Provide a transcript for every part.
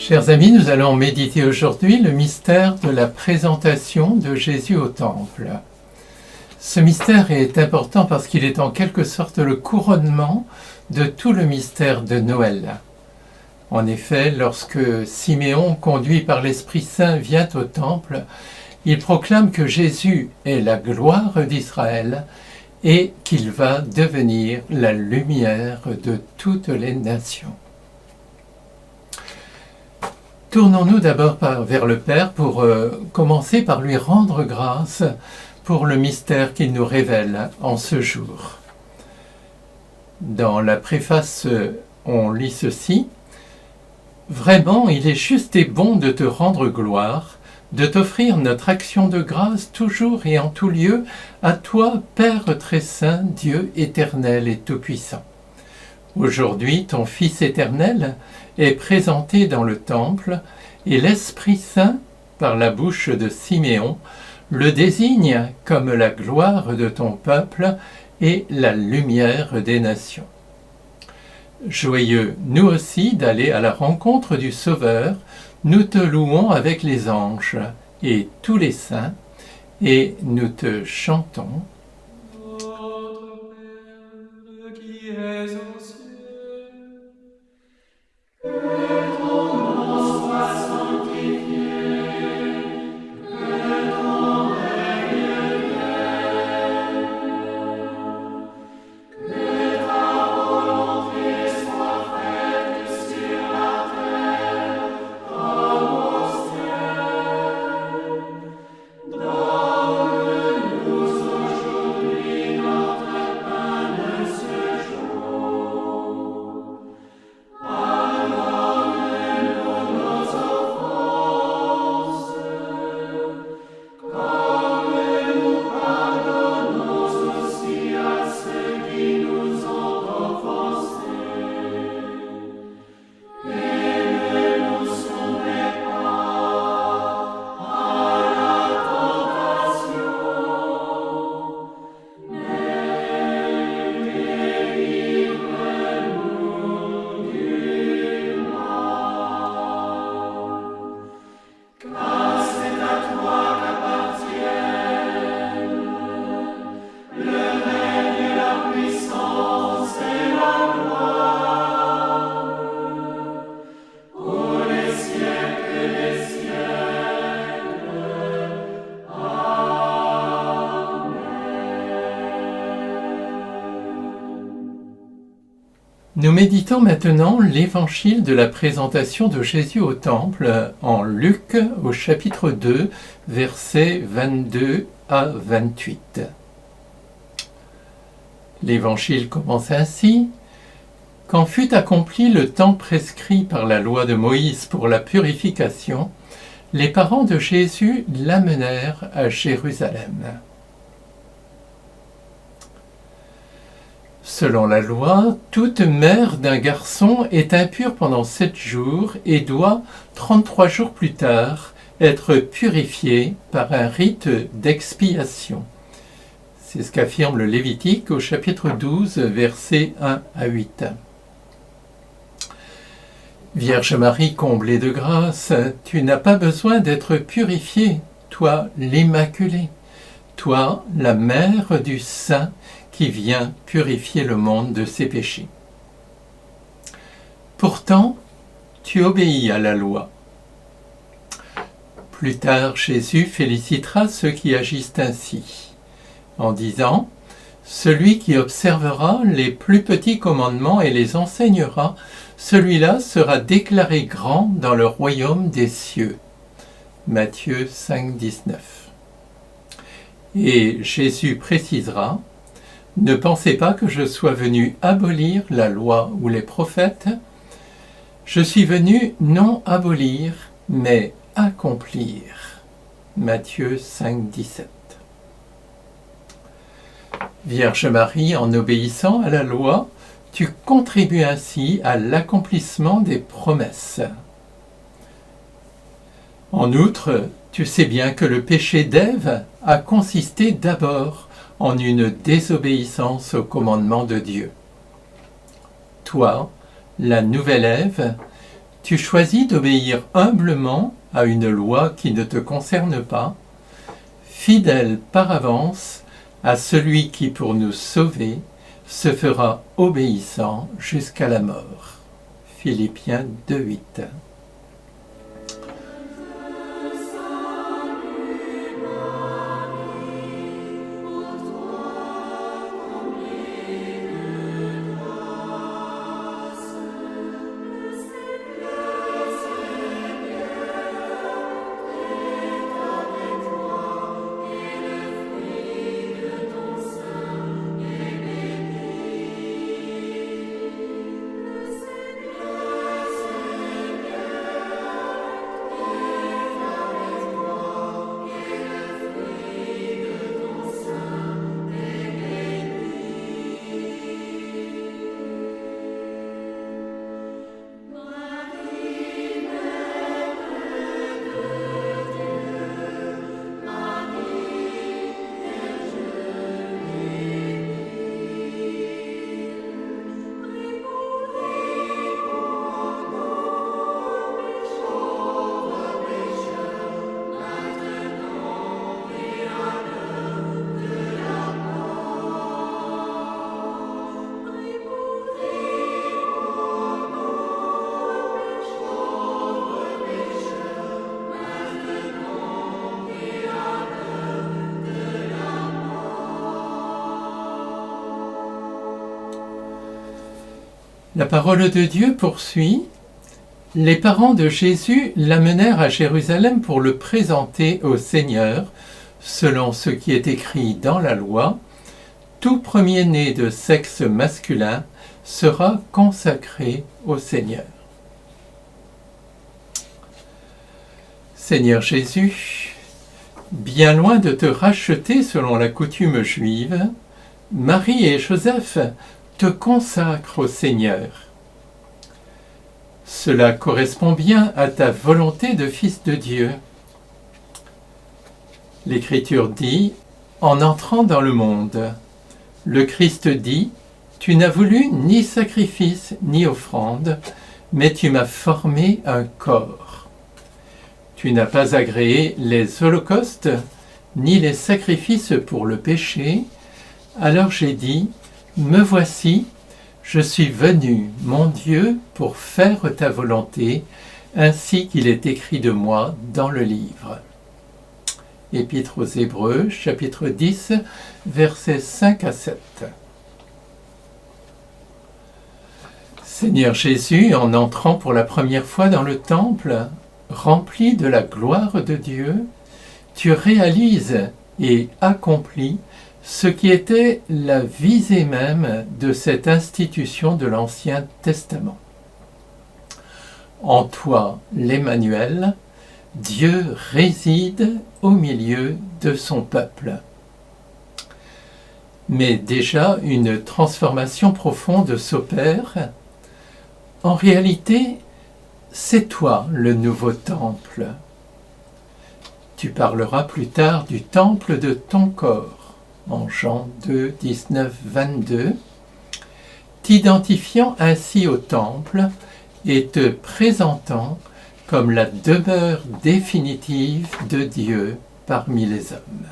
Chers amis, nous allons méditer aujourd'hui le mystère de la présentation de Jésus au Temple. Ce mystère est important parce qu'il est en quelque sorte le couronnement de tout le mystère de Noël. En effet, lorsque Siméon, conduit par l'Esprit Saint, vient au Temple, il proclame que Jésus est la gloire d'Israël et qu'il va devenir la lumière de toutes les nations. Tournons-nous d'abord vers le Père pour commencer par lui rendre grâce pour le mystère qu'il nous révèle en ce jour. Dans la préface, on lit ceci: « Vraiment, il est juste et bon de te rendre gloire, de t'offrir notre action de grâce toujours et en tout lieu à toi, Père très saint, Dieu éternel et tout-puissant. Aujourd'hui, ton Fils éternel est présenté dans le temple et l'Esprit Saint, par la bouche de Siméon, le désigne comme la gloire de ton peuple et la lumière des nations. Joyeux, nous aussi, d'aller à la rencontre du Sauveur, nous te louons avec les anges et tous les saints, et nous te chantons. Notre Père qui es aux cieux, que ton nom soit sanctifié, que ton règne vienne, que ta volonté soit faite sur la terre comme au ciel. Donne-nous aujourd'hui notre pain de ce jour. Pardonne-nous nos offenses, comme nous pardonnons aussi à ceux qui nous ont offensés. Et ne nous soumets pas à la tentation, mais délivre-nous du mal. Car c'est à toi qu'appartiennent le règne, la puissance et la gloire, pour les siècles des siècles. Nous méditons maintenant l'évangile de la présentation de Jésus au Temple en Luc au chapitre 2, versets 22 à 28. L'évangile commence ainsi: « Quand fut accompli le temps prescrit par la loi de Moïse pour la purification, les parents de Jésus l'amenèrent à Jérusalem. Selon la loi, toute mère d'un garçon est impure pendant 7 jours et doit, 33 jours plus tard, être purifiée par un rite d'expiation. » C'est ce qu'affirme le Lévitique au chapitre 12, versets 1 à 8. « Vierge Marie, comblée de grâce, tu n'as pas besoin d'être purifiée, toi l'Immaculée, toi la mère du Saint qui vient purifier le monde de ses péchés. Pourtant, tu obéis à la loi. » Plus tard, Jésus félicitera ceux qui agissent ainsi, en disant: « Celui qui observera les plus petits commandements et les enseignera, celui-là sera déclaré grand dans le royaume des cieux. » Matthieu 5, 19. Et Jésus précisera: « Ne pensez pas que je sois venu abolir la loi ou les prophètes. Je suis venu non abolir, mais accomplir. » Matthieu 5, 17. Vierge Marie, en obéissant à la loi, tu contribues ainsi à l'accomplissement des promesses. En outre, tu sais bien que le péché d'Ève a consisté d'abord en une désobéissance au commandement de Dieu. Toi, la nouvelle Ève, Tu choisis d'obéir humblement à une loi qui ne te concerne pas, fidèle par avance à celui qui, pour nous sauver, se fera obéissant jusqu'à la mort. Philippiens 2:8. La parole de Dieu poursuit. Les parents de Jésus l'amenèrent à Jérusalem pour le présenter au Seigneur, selon ce qui est écrit dans la loi. Tout premier-né de sexe masculin sera consacré au Seigneur. Seigneur Jésus, bien loin de te racheter selon la coutume juive, Marie et Joseph te consacrent au Seigneur. Cela correspond bien à ta volonté de Fils de Dieu. L'Écriture dit, en entrant dans le monde, le Christ dit, tu n'as voulu ni sacrifice ni offrande, mais tu m'as formé un corps. Tu n'as pas agréé les holocaustes, ni les sacrifices pour le péché, alors j'ai dit, me voici, je suis venu, mon Dieu, pour faire ta volonté, ainsi qu'il est écrit de moi dans le livre. Épître aux Hébreux, chapitre 10, versets 5 à 7. Seigneur Jésus, en entrant pour la première fois dans le temple, rempli de la gloire de Dieu, tu réalises et accomplis ce qui était la visée même de cette institution de l'Ancien Testament. En toi, l'Emmanuel, Dieu réside au milieu de son peuple. Mais déjà, une transformation profonde s'opère. En réalité, c'est toi le nouveau temple. Tu parleras plus tard du temple de ton corps. En Jean 2, 19, 22, t'identifiant ainsi au temple et te présentant comme la demeure définitive de Dieu parmi les hommes.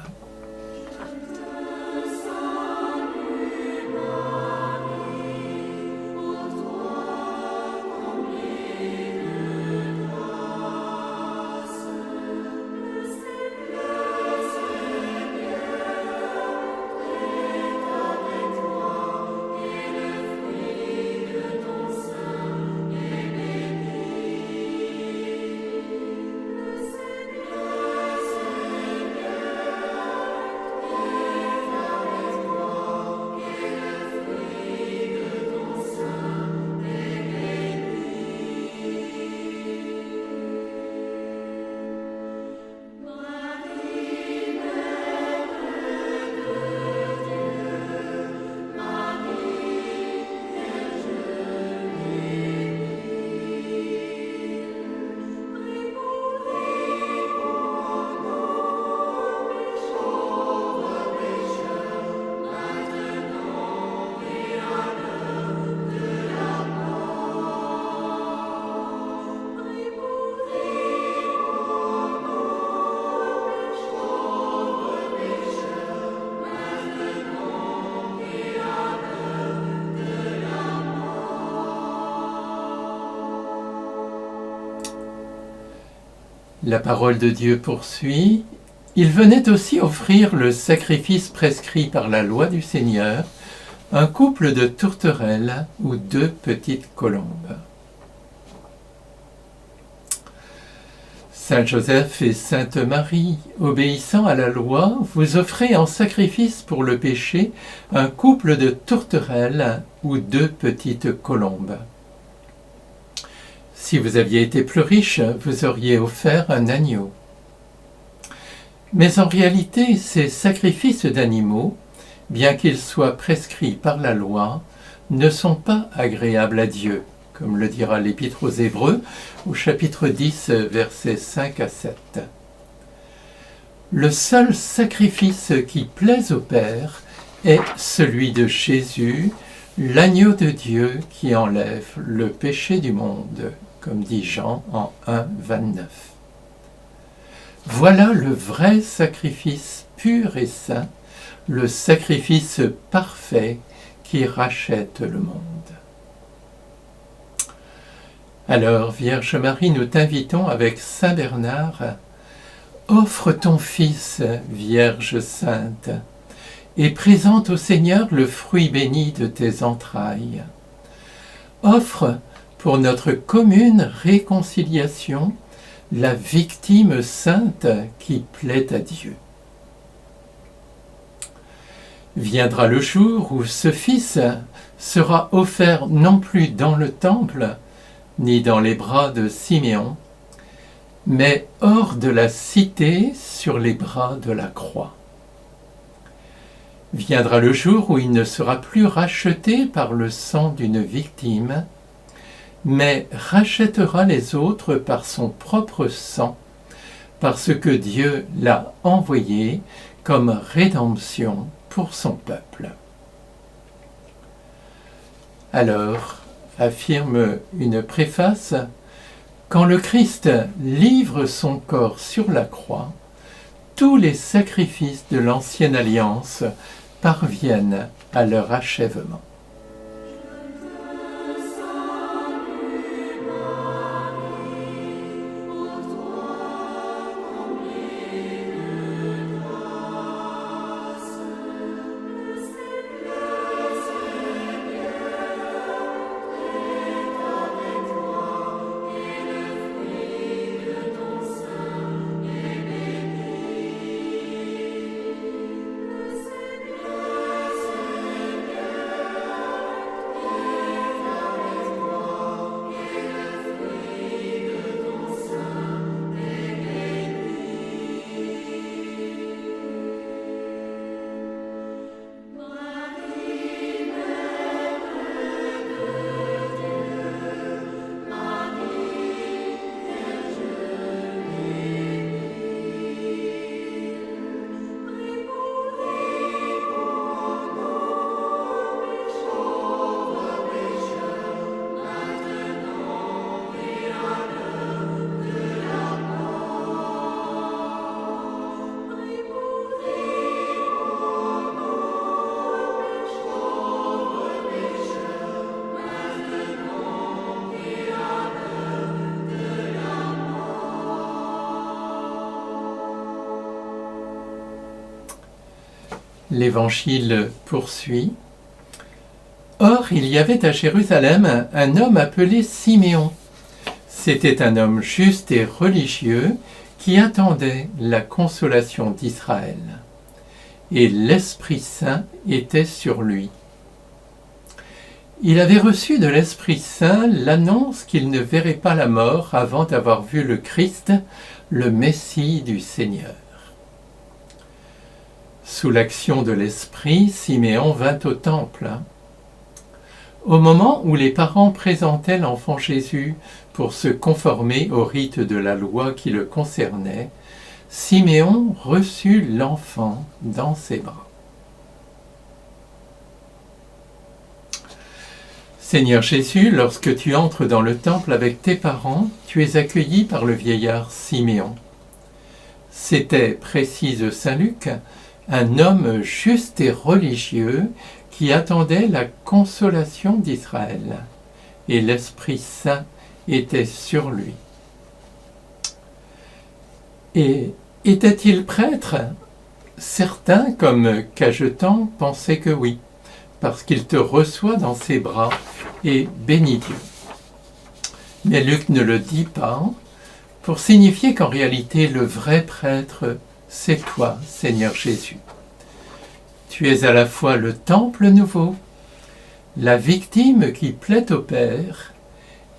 La parole de Dieu poursuit. Il venait aussi offrir le sacrifice prescrit par la loi du Seigneur, un couple de tourterelles ou 2 petites colombes. Saint Joseph et Sainte Marie, obéissant à la loi, vous offrez en sacrifice pour le péché un couple de tourterelles ou 2 petites colombes. Si vous aviez été plus riche, vous auriez offert un agneau. Mais en réalité, ces sacrifices d'animaux, bien qu'ils soient prescrits par la loi, ne sont pas agréables à Dieu, comme le dira l'Épître aux Hébreux au chapitre 10, versets 5 à 7. Le seul sacrifice qui plaise au Père est celui de Jésus, l'agneau de Dieu qui enlève le péché du monde, comme dit Jean en 1, 29. Voilà le vrai sacrifice pur et saint, le sacrifice parfait qui rachète le monde. Alors, Vierge Marie, nous t'invitons avec Saint Bernard, offre ton Fils, Vierge Sainte, et présente au Seigneur le fruit béni de tes entrailles. Offre pour notre commune réconciliation la victime sainte qui plaît à Dieu. Viendra le jour où ce Fils sera offert non plus dans le temple, ni dans les bras de Siméon, mais hors de la cité sur les bras de la croix. Viendra le jour où il ne sera plus racheté par le sang d'une victime, mais rachètera les autres par son propre sang, parce que Dieu l'a envoyé comme rédemption pour son peuple. Alors, affirme une préface, quand le Christ livre son corps sur la croix, tous les sacrifices de l'ancienne alliance parviennent à leur achèvement. L'Évangile poursuit. Or, il y avait à Jérusalem un homme appelé Siméon. C'était un homme juste et religieux qui attendait la consolation d'Israël. Et l'Esprit Saint était sur lui. Il avait reçu de l'Esprit Saint l'annonce qu'il ne verrait pas la mort avant d'avoir vu le Christ, le Messie du Seigneur. Sous l'action de l'Esprit, Siméon vint au temple. Au moment où les parents présentaient l'enfant Jésus pour se conformer au rite de la loi qui le concernait, Siméon reçut l'enfant dans ses bras. Seigneur Jésus, lorsque tu entres dans le temple avec tes parents, tu es accueilli par le vieillard Siméon. C'était, précise Saint Luc, un homme juste et religieux qui attendait la consolation d'Israël, et l'Esprit Saint était sur lui. Et était-il prêtre? Certains, comme Cajetan, pensaient que oui, parce qu'il te reçoit dans ses bras et bénit Dieu. Mais Luc ne le dit pas, pour signifier qu'en réalité, le vrai prêtre, c'est toi, Seigneur Jésus. Tu es à la fois le temple nouveau, la victime qui plaît au Père,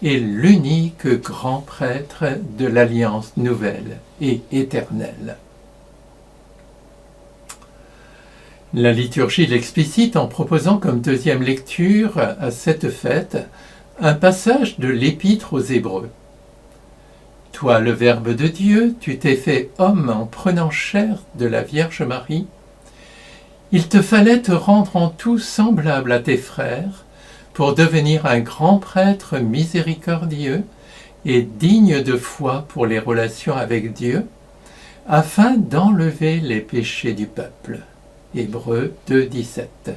et l'unique grand prêtre de l'alliance nouvelle et éternelle. La liturgie l'explicite en proposant comme deuxième lecture à cette fête un passage de l'Épître aux Hébreux. Toi, le Verbe de Dieu, tu t'es fait homme en prenant chair de la Vierge Marie. Il te fallait te rendre en tout semblable à tes frères pour devenir un grand prêtre miséricordieux et digne de foi pour les relations avec Dieu, afin d'enlever les péchés du peuple. Hébreux 2, 17.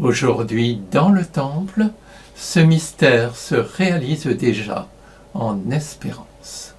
Aujourd'hui, dans le temple, ce mystère se réalise déjà en espérance.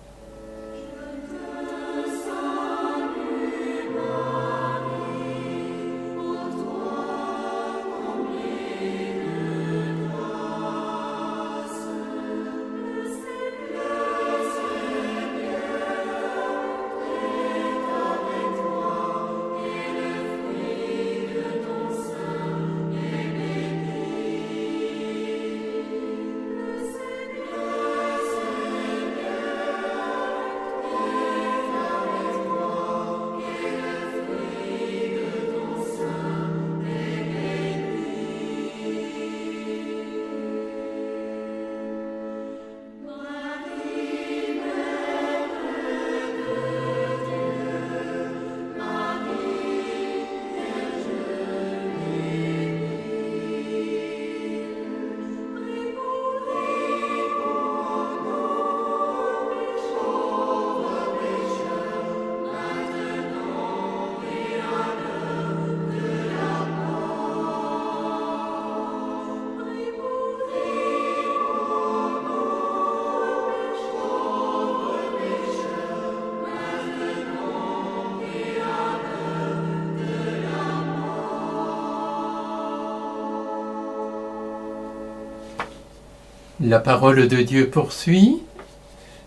La parole de Dieu poursuit.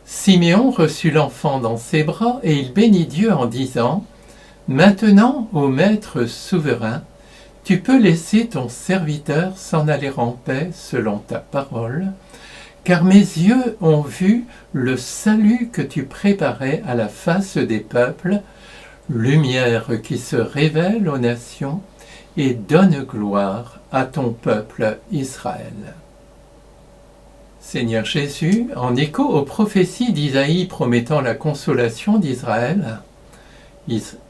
Siméon reçut l'enfant dans ses bras et il bénit Dieu en disant : Maintenant, ô Maître souverain, tu peux laisser ton serviteur s'en aller en paix selon ta parole, car mes yeux ont vu le salut que tu préparais à la face des peuples, lumière qui se révèle aux nations et donne gloire à ton peuple Israël. Seigneur Jésus, en écho aux prophéties d'Isaïe promettant la consolation d'Israël,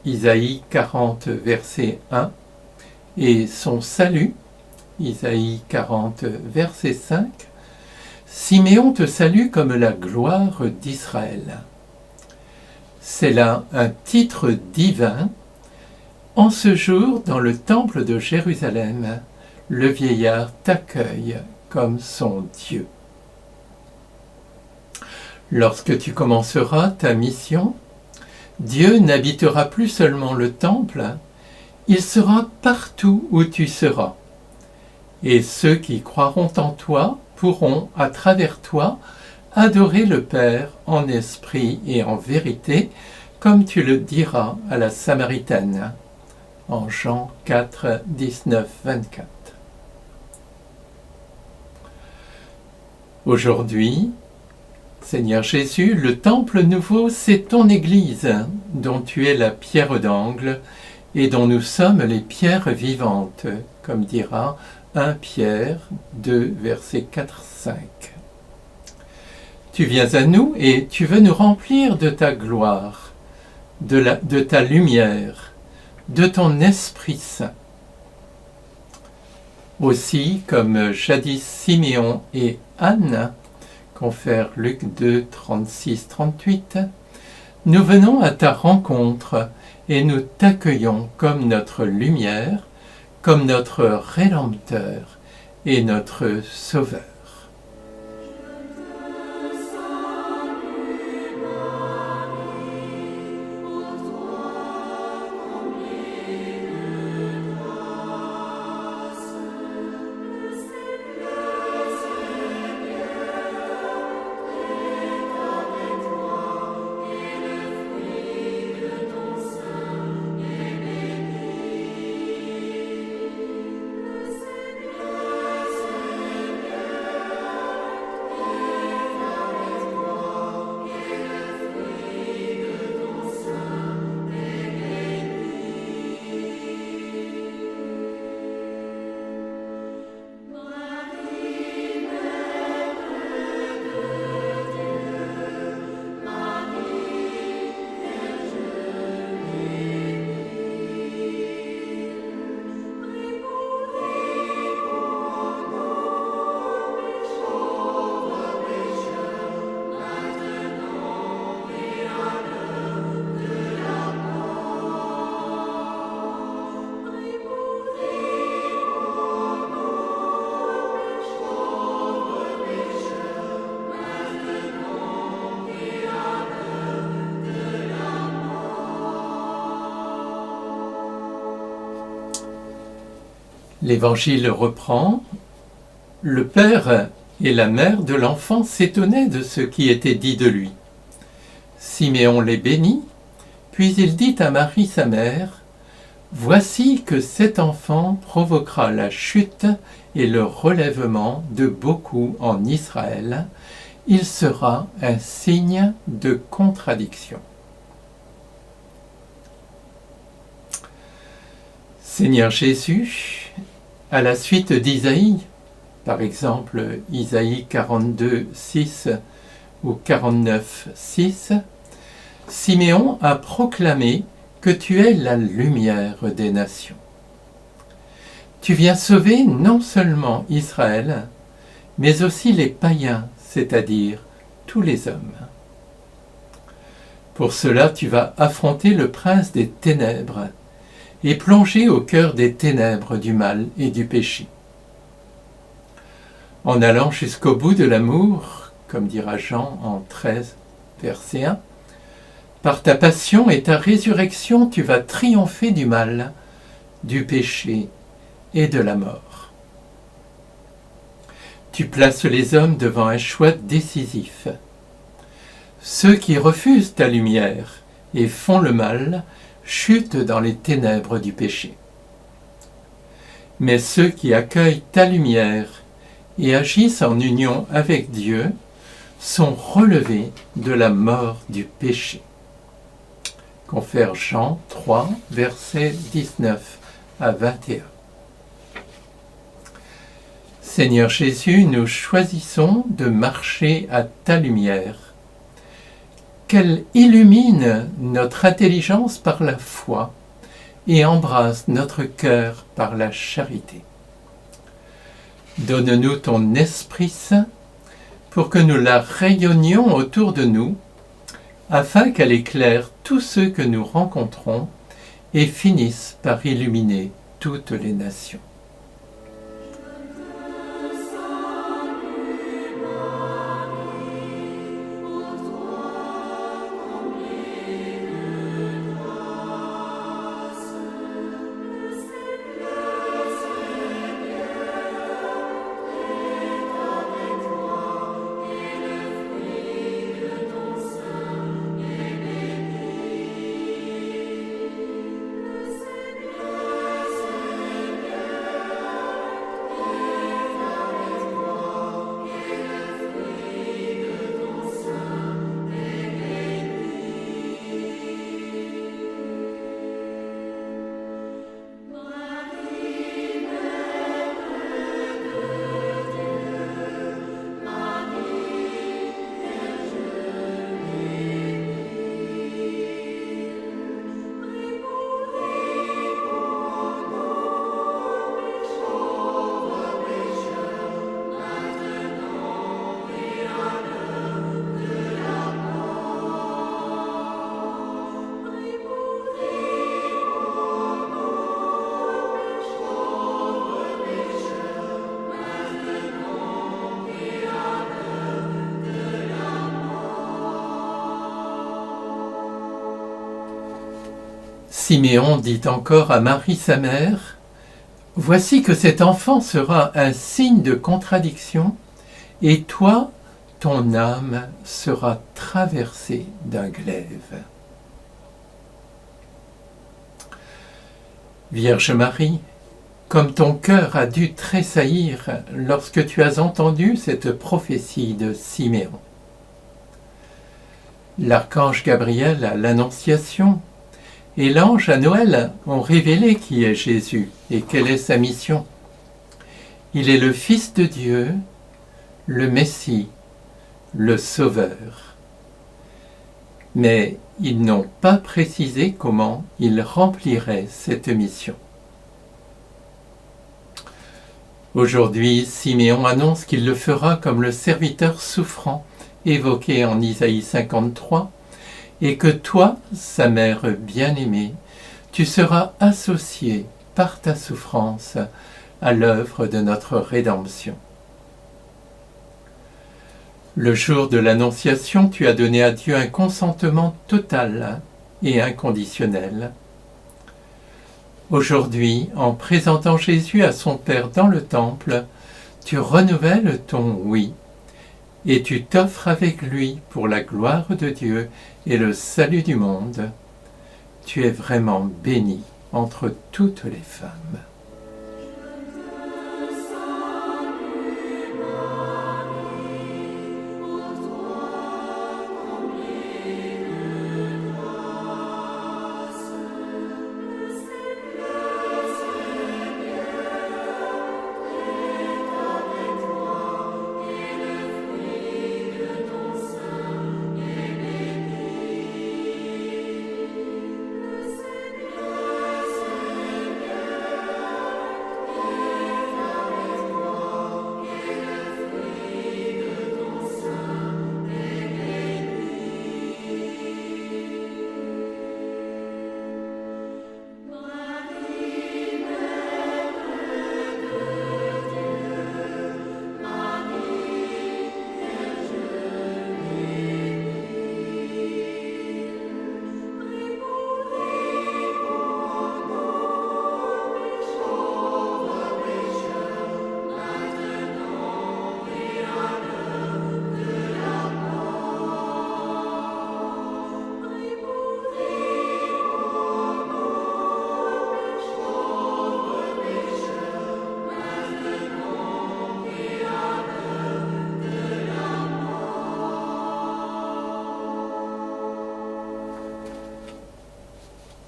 Isaïe 40, verset 1, et son salut, Isaïe 40, verset 5, Siméon te salue comme la gloire d'Israël. C'est là un titre divin. En ce jour, dans le temple de Jérusalem, le vieillard t'accueille comme son Dieu. Lorsque tu commenceras ta mission, Dieu n'habitera plus seulement le temple, il sera partout où tu seras. Et ceux qui croiront en toi pourront, à travers toi, adorer le Père en esprit et en vérité, comme tu le diras à la Samaritaine, en Jean 4, 19, 24. Aujourd'hui, Seigneur Jésus, le temple nouveau, c'est ton Église, dont tu es la pierre d'angle et dont nous sommes les pierres vivantes, comme dira 1 Pierre 2, versets 4, 5. Tu viens à nous et tu veux nous remplir de ta gloire, de ta lumière, de ton Esprit Saint. Aussi, comme jadis Siméon et Anne, confère Luc 2, 36, 38, nous venons à ta rencontre et nous t'accueillons comme notre lumière, comme notre Rédempteur et notre Sauveur. L'Évangile reprend: le père et la mère de l'enfant s'étonnaient de ce qui était dit de lui. Siméon les bénit, puis il dit à Marie sa mère: voici que cet enfant provoquera la chute et le relèvement de beaucoup en Israël. Il sera un signe de contradiction. Seigneur Jésus, à la suite d'Isaïe, par exemple Isaïe 42, 6 ou 49, 6, Siméon a proclamé que tu es la lumière des nations. Tu viens sauver non seulement Israël, mais aussi les païens, c'est-à-dire tous les hommes. Pour cela, tu vas affronter le prince des ténèbres et plonger au cœur des ténèbres du mal et du péché. En allant jusqu'au bout de l'amour, comme dira Jean en 13, verset 1, par ta passion et ta résurrection, tu vas triompher du mal, du péché et de la mort. Tu places les hommes devant un choix décisif. Ceux qui refusent ta lumière et font le mal chutent dans les ténèbres du péché. Mais ceux qui accueillent ta lumière et agissent en union avec Dieu sont relevés de la mort du péché. Confère Jean 3, versets 19 à 21. Seigneur Jésus, nous choisissons de marcher à ta lumière, qu'elle illumine notre intelligence par la foi et embrasse notre cœur par la charité. Donne-nous ton Esprit Saint pour que nous la rayonnions autour de nous, afin qu'elle éclaire tous ceux que nous rencontrons et finisse par illuminer toutes les nations. Siméon dit encore à Marie sa mère: voici que cet enfant sera un signe de contradiction, et toi, ton âme sera traversée d'un glaive. Vierge Marie, comme ton cœur a dû tressaillir lorsque tu as entendu cette prophétie de Siméon. L'archange Gabriel à l'Annonciation et l'ange à Noël ont révélé qui est Jésus et quelle est sa mission. Il est le Fils de Dieu, le Messie, le Sauveur. Mais ils n'ont pas précisé comment il remplirait cette mission. Aujourd'hui, Siméon annonce qu'il le fera comme le serviteur souffrant évoqué en Isaïe 53, et que toi, sa mère bien-aimée, tu seras associée par ta souffrance à l'œuvre de notre rédemption. Le jour de l'Annonciation, tu as donné à Dieu un consentement total et inconditionnel. Aujourd'hui, en présentant Jésus à son Père dans le temple, tu renouvelles ton oui et tu t'offres avec lui pour la gloire de Dieu et le salut du monde. Tu es vraiment bénie entre toutes les femmes.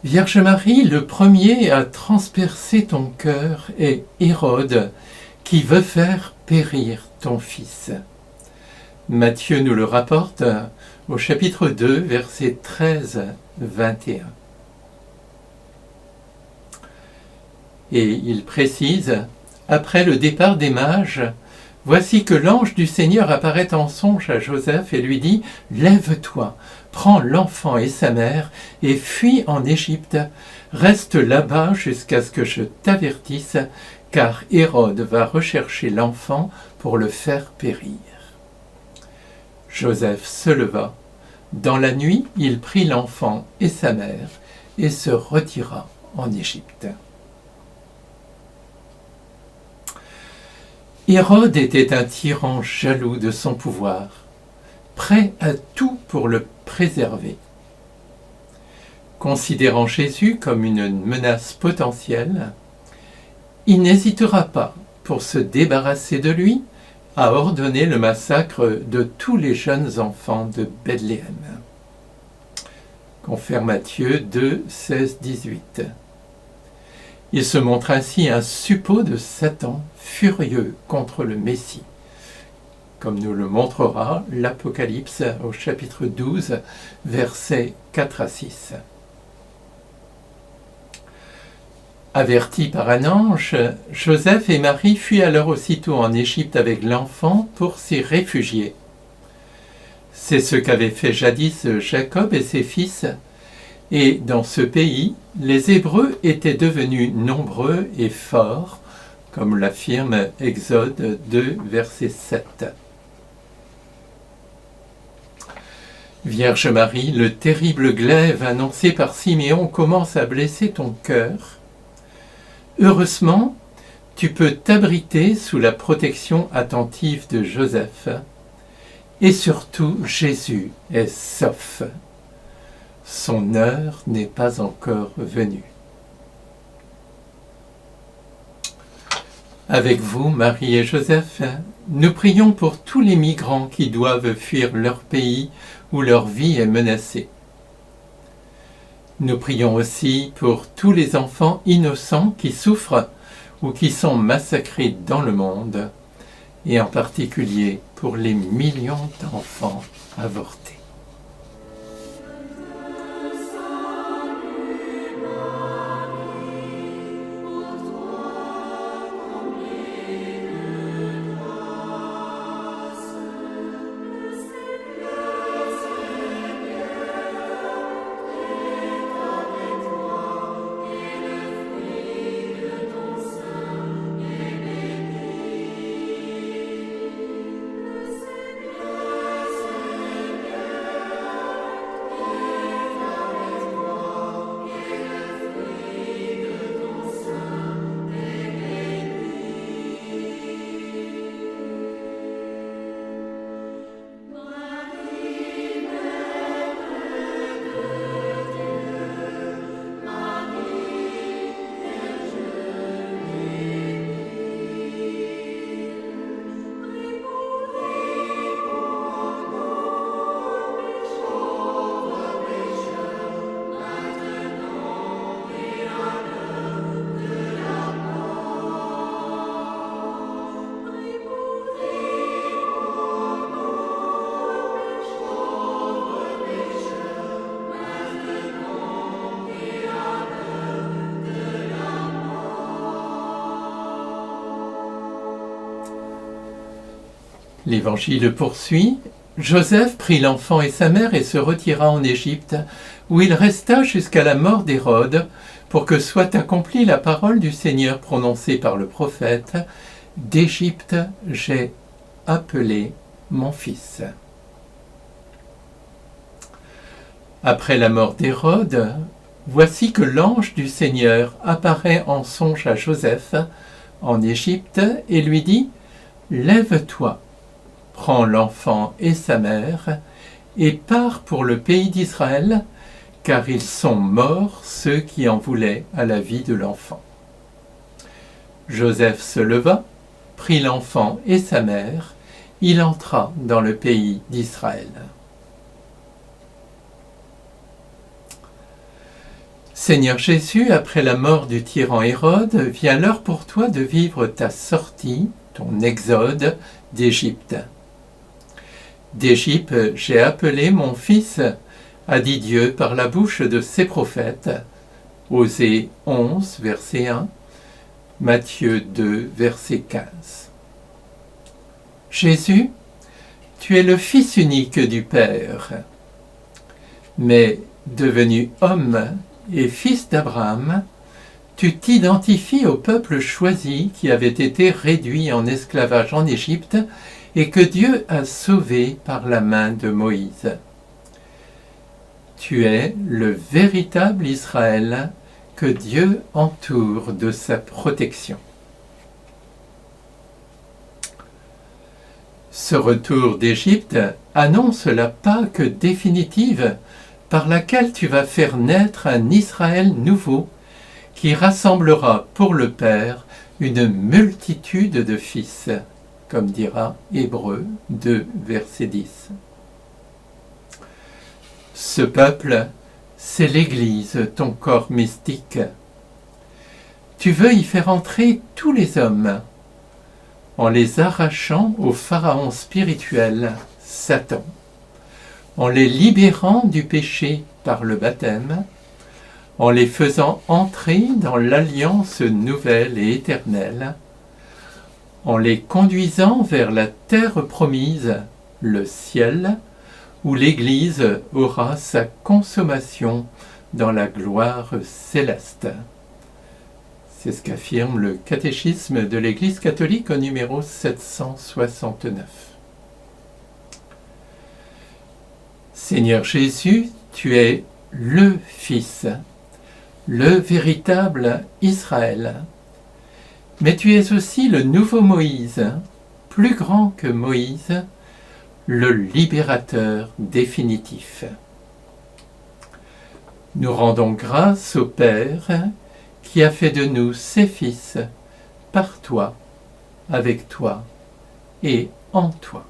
Vierge Marie, le premier à transpercer ton cœur est Hérode, qui veut faire périr ton fils. Matthieu nous le rapporte au chapitre 2, versets 13-21. Et il précise, après le départ des mages, voici que l'ange du Seigneur apparaît en songe à Joseph et lui dit « Lève-toi, prends l'enfant et sa mère et fuis en Égypte. Reste là-bas jusqu'à ce que je t'avertisse, car Hérode va rechercher l'enfant pour le faire périr. » Joseph se leva. Dans la nuit, il prit l'enfant et sa mère et se retira en Égypte. Hérode était un tyran jaloux de son pouvoir, prêt à tout pour le préserver. Considérant Jésus comme une menace potentielle, il n'hésitera pas, pour se débarrasser de lui, à ordonner le massacre de tous les jeunes enfants de Bethléem. Confère Matthieu 2, 16, 18. Il se montre ainsi un suppôt de Satan furieux contre le Messie, comme nous le montrera l'Apocalypse au chapitre 12, versets 4 à 6. Avertis par un ange, Joseph et Marie fuient alors aussitôt en Égypte avec l'enfant pour s'y réfugier. C'est ce qu'avaient fait jadis Jacob et ses fils, et dans ce pays, les Hébreux étaient devenus nombreux et forts, comme l'affirme Exode 2, verset 7. Vierge Marie, le terrible glaive annoncé par Siméon commence à blesser ton cœur. Heureusement, tu peux t'abriter sous la protection attentive de Joseph. Et surtout, Jésus est sauf. Son heure n'est pas encore venue. Avec vous, Marie et Joseph, nous prions pour tous les migrants qui doivent fuir leur pays où leur vie est menacée. Nous prions aussi pour tous les enfants innocents qui souffrent ou qui sont massacrés dans le monde, et en particulier pour les millions d'enfants avortés. L'Évangile poursuit. Joseph prit l'enfant et sa mère et se retira en Égypte, où il resta jusqu'à la mort d'Hérode, pour que soit accomplie la parole du Seigneur prononcée par le prophète. D'Égypte j'ai appelé mon fils. Après la mort d'Hérode, voici que l'ange du Seigneur apparaît en songe à Joseph en Égypte et lui dit « Lève-toi, prends l'enfant et sa mère et pars pour le pays d'Israël, car ils sont morts ceux qui en voulaient à la vie de l'enfant. » Joseph se leva, prit l'enfant et sa mère, il entra dans le pays d'Israël. Seigneur Jésus, après la mort du tyran Hérode, vient l'heure pour toi de vivre ta sortie, ton exode d'Égypte. D'Égypte j'ai appelé mon fils, a dit Dieu par la bouche de ses prophètes. Osée 11, verset 1, Matthieu 2, verset 15. Jésus, tu es le Fils unique du Père, mais devenu homme et fils d'Abraham, tu t'identifies au peuple choisi qui avait été réduit en esclavage en Égypte et que Dieu a sauvé par la main de Moïse. Tu es le véritable Israël que Dieu entoure de sa protection. Ce retour d'Égypte annonce la Pâque définitive par laquelle tu vas faire naître un Israël nouveau qui rassemblera pour le Père une multitude de fils, comme dira Hébreux 2, verset 10. Ce peuple, c'est l'Église, ton corps mystique. Tu veux y faire entrer tous les hommes, en les arrachant au pharaon spirituel, Satan, en les libérant du péché par le baptême, en les faisant entrer dans l'alliance nouvelle et éternelle, en les conduisant vers la terre promise, le ciel, où l'Église aura sa consommation dans la gloire céleste. C'est ce qu'affirme le catéchisme de l'Église catholique au numéro 769. Seigneur Jésus, tu es le Fils, le véritable Israël. Mais tu es aussi le nouveau Moïse, plus grand que Moïse, le libérateur définitif. Nous rendons grâce au Père qui a fait de nous ses fils par toi, avec toi et en toi.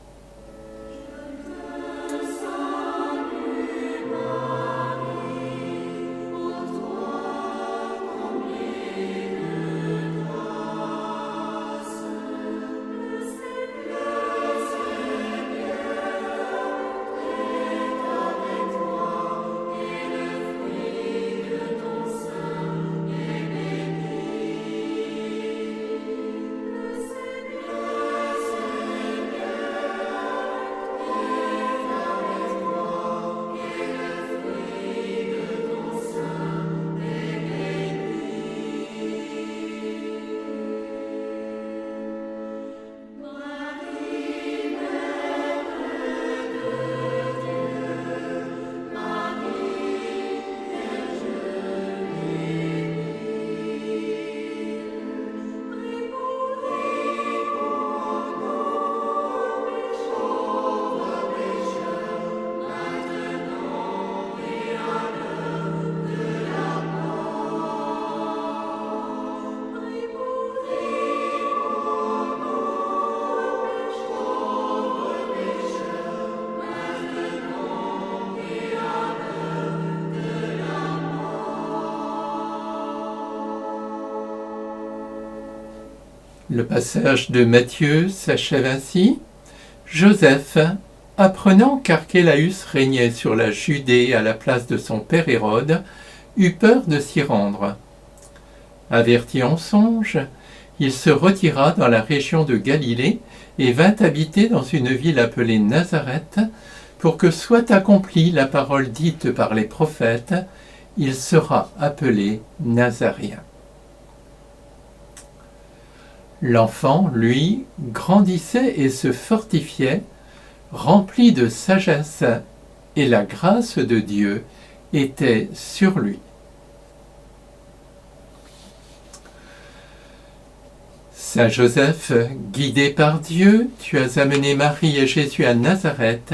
Le passage de Matthieu s'achève ainsi. Joseph, apprenant qu'Archélaüs régnait sur la Judée à la place de son père Hérode, eut peur de s'y rendre. Averti en songe, il se retira dans la région de Galilée et vint habiter dans une ville appelée Nazareth, pour que soit accomplie la parole dite par les prophètes, il sera appelé Nazaréen. L'enfant, lui, grandissait et se fortifiait, rempli de sagesse, et la grâce de Dieu était sur lui. Saint Joseph, guidé par Dieu, tu as amené Marie et Jésus à Nazareth.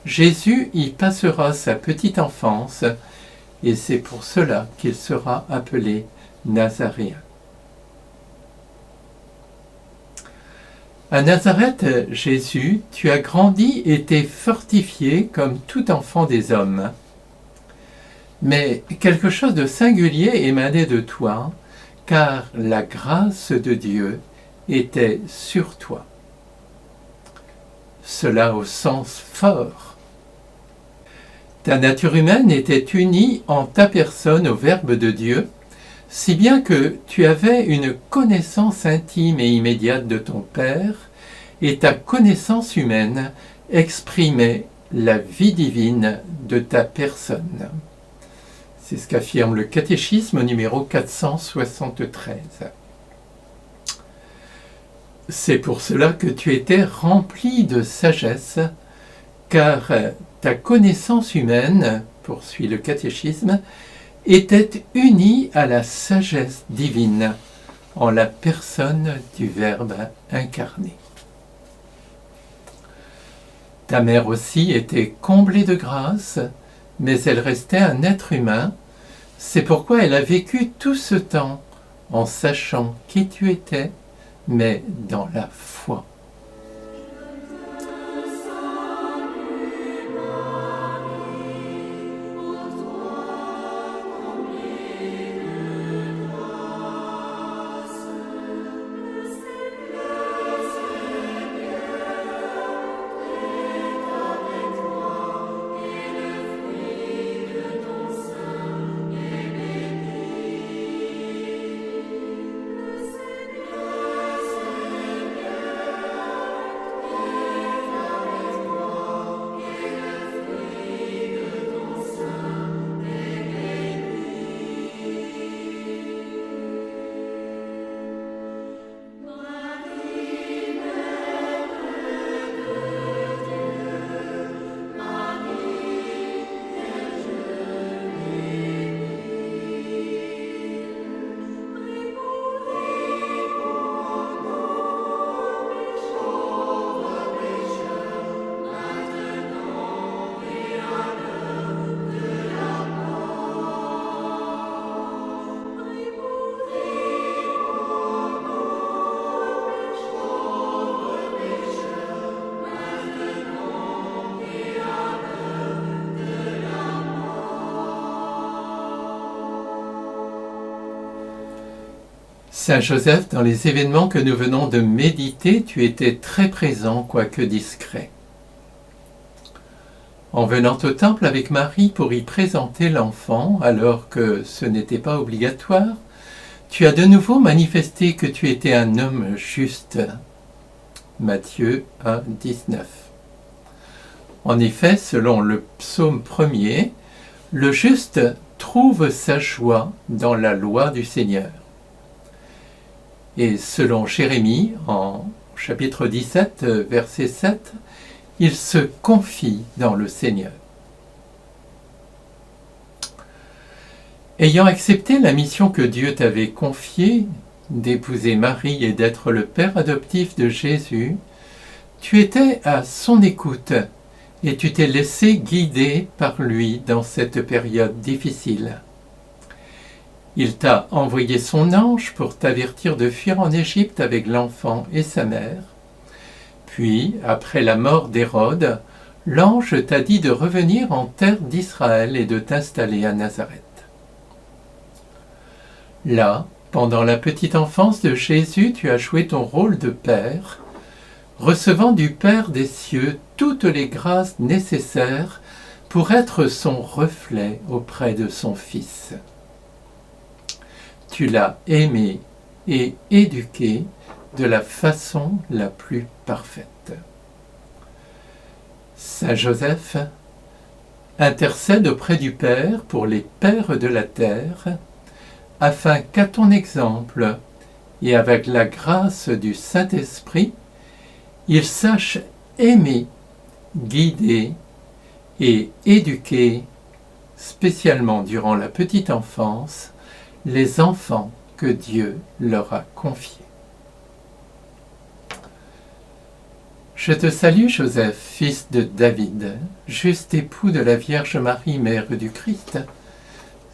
Jésus y passera sa petite enfance, et c'est pour cela qu'il sera appelé Nazaréen. À Nazareth, Jésus, tu as grandi et t'es fortifié comme tout enfant des hommes. Mais quelque chose de singulier émanait de toi, car la grâce de Dieu était sur toi. Cela au sens fort. Ta nature humaine était unie en ta personne au Verbe de Dieu, si bien que tu avais une connaissance intime et immédiate de ton Père, et ta connaissance humaine exprimait la vie divine de ta personne. C'est ce qu'affirme le catéchisme numéro 473. C'est pour cela que tu étais rempli de sagesse, car ta connaissance humaine, poursuit le catéchisme, était unie à la sagesse divine en la personne du Verbe incarné. Ta mère aussi était comblée de grâce, mais elle restait un être humain. C'est pourquoi elle a vécu tout ce temps en sachant qui tu étais, mais dans la foi. Saint Joseph, dans les événements que nous venons de méditer, tu étais très présent, quoique discret. En venant au temple avec Marie pour y présenter l'enfant, alors que ce n'était pas obligatoire, tu as de nouveau manifesté que tu étais un homme juste. Matthieu 1, 19. En effet, selon le psaume 1er, le juste trouve sa joie dans la loi du Seigneur. Et selon Jérémie, en chapitre 17, verset 7, il se confie dans le Seigneur. Ayant accepté la mission que Dieu t'avait confiée, d'épouser Marie et d'être le père adoptif de Jésus, tu étais à son écoute et tu t'es laissé guider par lui dans cette période difficile. Il t'a envoyé son ange pour t'avertir de fuir en Égypte avec l'enfant et sa mère. Puis, après la mort d'Hérode, l'ange t'a dit de revenir en terre d'Israël et de t'installer à Nazareth. Là, pendant la petite enfance de Jésus, tu as joué ton rôle de père, recevant du Père des cieux toutes les grâces nécessaires pour être son reflet auprès de son Fils. Tu l'as aimé et éduquer de la façon la plus parfaite. Saint Joseph, intercède auprès du Père pour les pères de la terre, afin qu'à ton exemple et avec la grâce du Saint-Esprit, ils sachent aimer, guider et éduquer, spécialement durant la petite enfance, les enfants que Dieu leur a confiés. Je te salue, Joseph, fils de David, juste époux de la Vierge Marie, mère du Christ.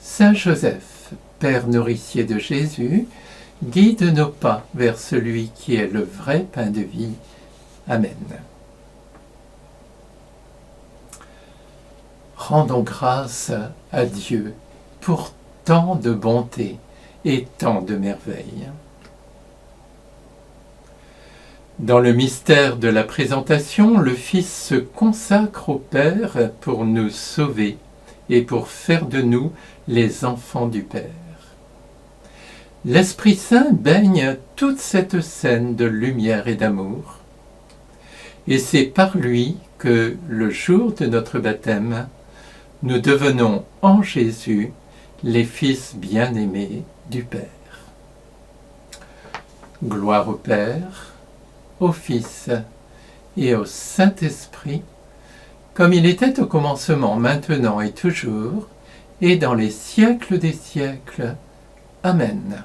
Saint Joseph, Père nourricier de Jésus, guide nos pas vers celui qui est le vrai pain de vie. Amen. Rendons grâce à Dieu pour tant de bonté et tant de merveilles. Dans le mystère de la présentation, le Fils se consacre au Père pour nous sauver et pour faire de nous les enfants du Père. L'Esprit Saint baigne toute cette scène de lumière et d'amour. Et c'est par lui que, le jour de notre baptême, nous devenons en Jésus les fils bien-aimés du Père. Gloire au Père, au Fils et au Saint-Esprit, comme il était au commencement, maintenant et toujours, et dans les siècles des siècles. Amen.